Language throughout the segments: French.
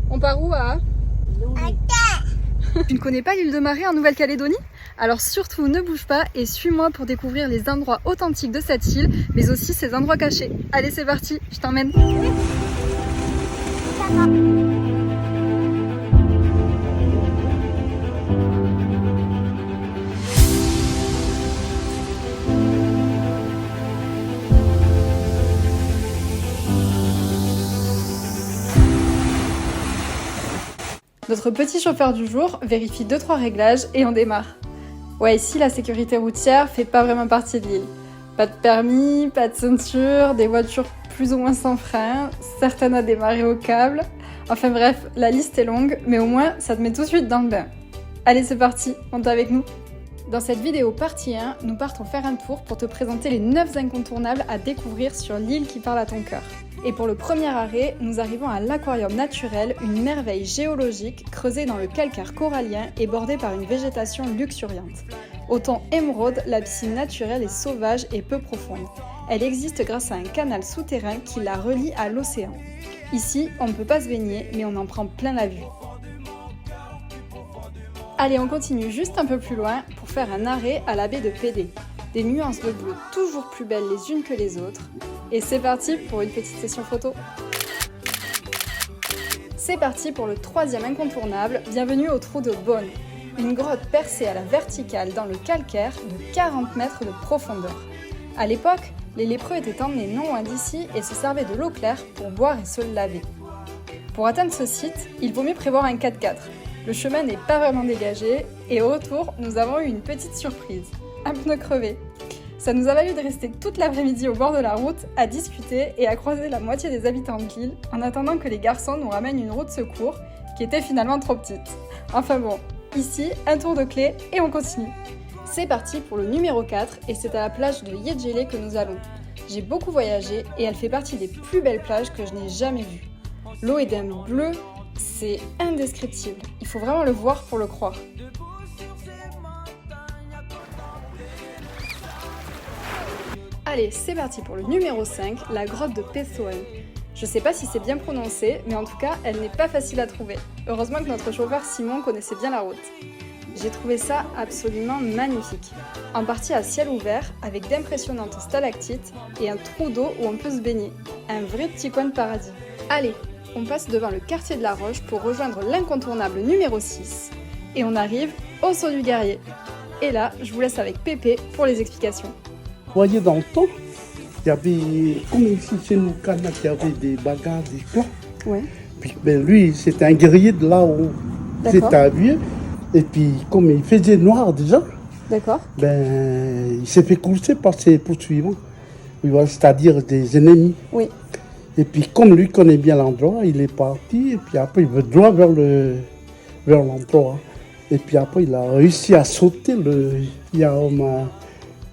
On part où à Tu ne connais pas l'île de Marée en Nouvelle-Calédonie? Alors surtout ne bouge pas et suis-moi pour découvrir les endroits authentiques de cette île, mais aussi ses endroits cachés. Allez c'est parti, je t'emmène. Notre petit chauffeur du jour vérifie 2-3 réglages et on démarre. Ouais, ici la sécurité routière fait pas vraiment partie de l'île. Pas de permis, pas de ceinture, des voitures plus ou moins sans frein, certaines à démarrer au câble. Enfin bref, la liste est longue, mais au moins ça te met tout de suite dans le bain. Allez c'est parti, monte avec nous. Dans cette vidéo partie 1, nous partons faire un tour pour te présenter les 9 incontournables à découvrir sur l'île qui parle à ton cœur. Et pour le premier arrêt, nous arrivons à l'aquarium naturel, une merveille géologique creusée dans le calcaire corallien et bordée par une végétation luxuriante. Au ton émeraude, la piscine naturelle est sauvage et peu profonde. Elle existe grâce à un canal souterrain qui la relie à l'océan. Ici, on ne peut pas se baigner, mais on en prend plein la vue. Allez, on continue juste un peu plus loin pour faire un arrêt à la baie de Pédé. Des nuances de bleu toujours plus belles les unes que les autres. Et c'est parti pour une petite session photo. C'est parti pour le troisième incontournable, bienvenue au trou de Beaune. Une grotte percée à la verticale dans le calcaire de 40 mètres de profondeur. À l'époque, les lépreux étaient emmenés non loin d'ici et se servaient de l'eau claire pour boire et se laver. Pour atteindre ce site, il vaut mieux prévoir un 4x4. Le chemin n'est pas vraiment dégagé et au retour, nous avons eu une petite surprise. Un pneu crevé. Ça nous a valu de rester toute l'après-midi au bord de la route à discuter et à croiser la moitié des habitants de l'île en attendant que les garçons nous ramènent une roue de secours qui était finalement trop petite. Enfin bon, ici, un tour de clé et on continue. C'est parti pour le numéro 4 et c'est à la plage de Yedjele que nous allons. J'ai beaucoup voyagé et elle fait partie des plus belles plages que je n'ai jamais vues. L'eau est d'un bleu, c'est indescriptible. Il faut vraiment le voir pour le croire. Allez, c'est parti pour le numéro 5, la grotte de Pessoen. Je sais pas si c'est bien prononcé, mais en tout cas, elle n'est pas facile à trouver. Heureusement que notre chauffeur Simon connaissait bien la route. J'ai trouvé ça absolument magnifique. En partie à ciel ouvert, avec d'impressionnantes stalactites et un trou d'eau où on peut se baigner. Un vrai petit coin de paradis. Allez, on passe devant le quartier de la Roche pour rejoindre l'incontournable numéro 6. Et on arrive au saut du guerrier. Et là, je vous laisse avec Pépé pour les explications. Vous voyez, dans le temps, il y avait, comme ici chez nous, Kanak, il y avait des bagarres, des clans. Ouais. Puis ben, lui, c'était un guerrier de là-haut. C'était un vieux. Et puis, comme il faisait noir déjà, D'accord. ben, il s'est fait courser par ses poursuivants. Voilà, c'est-à-dire des ennemis. Oui. Et puis, comme lui connaît bien l'endroit, il est parti. Et puis après, il va droit vers l'endroit. Et puis après, il a réussi à sauter. Il y a au moins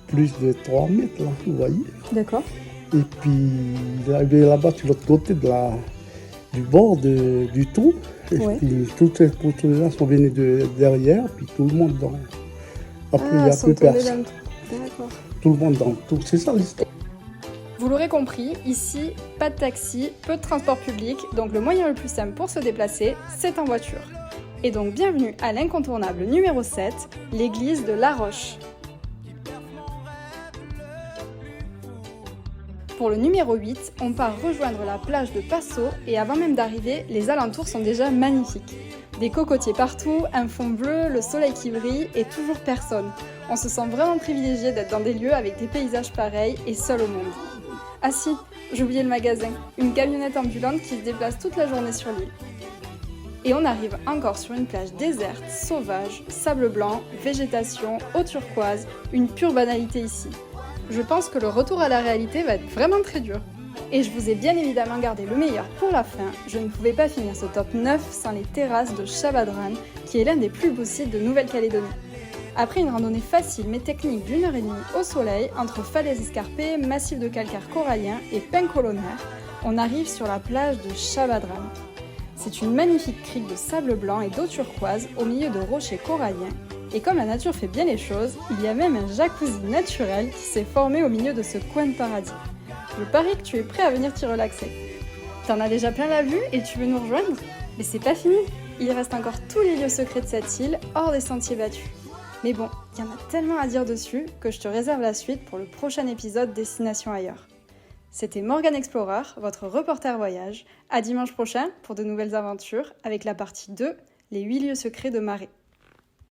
plus de 3 mètres, là, vous voyez. D'accord. Et puis, il est arrivé là-bas, sur l'autre côté du bord du trou. Et puis, toutes ces poursuivants sont venus derrière, puis tout le monde dans. Après, il n'y a plus personne. D'accord. Tout le monde dans le trou. C'est ça l'histoire. Vous l'aurez compris, ici, pas de taxi, peu de transport public, donc le moyen le plus simple pour se déplacer, c'est en voiture. Et donc bienvenue à l'incontournable numéro 7, l'église de La Roche. Pour le numéro 8, on part rejoindre la plage de Passo et avant même d'arriver, les alentours sont déjà magnifiques. Des cocotiers partout, un fond bleu, le soleil qui brille et toujours personne. On se sent vraiment privilégié d'être dans des lieux avec des paysages pareils et seul au monde. Ah si, j'ai oublié le magasin, une camionnette ambulante qui se déplace toute la journée sur l'île. Et on arrive encore sur une plage déserte, sauvage, sable blanc, végétation, eau turquoise, une pure banalité ici. Je pense que le retour à la réalité va être vraiment très dur. Et je vous ai bien évidemment gardé le meilleur pour la fin, je ne pouvais pas finir ce top 9 sans les terrasses de Shabadran, qui est l'un des plus beaux sites de Nouvelle-Calédonie. Après une randonnée facile mais technique d'1h30 au soleil, entre falaises escarpées, massifs de calcaire corallien et pins colonnaires, on arrive sur la plage de Shabadran. C'est une magnifique crique de sable blanc et d'eau turquoise au milieu de rochers coralliens. Et comme la nature fait bien les choses, il y a même un jacuzzi naturel qui s'est formé au milieu de ce coin de paradis. Je parie que tu es prêt à venir t'y relaxer. T'en as déjà plein la vue et tu veux nous rejoindre ? Mais c'est pas fini, il reste encore tous les lieux secrets de cette île hors des sentiers battus. Mais bon, il y en a tellement à dire dessus que je te réserve la suite pour le prochain épisode Destination ailleurs. C'était Morgane Explorer, votre reporter voyage. À dimanche prochain pour de nouvelles aventures avec la partie 2, les 8 lieux secrets de Marais.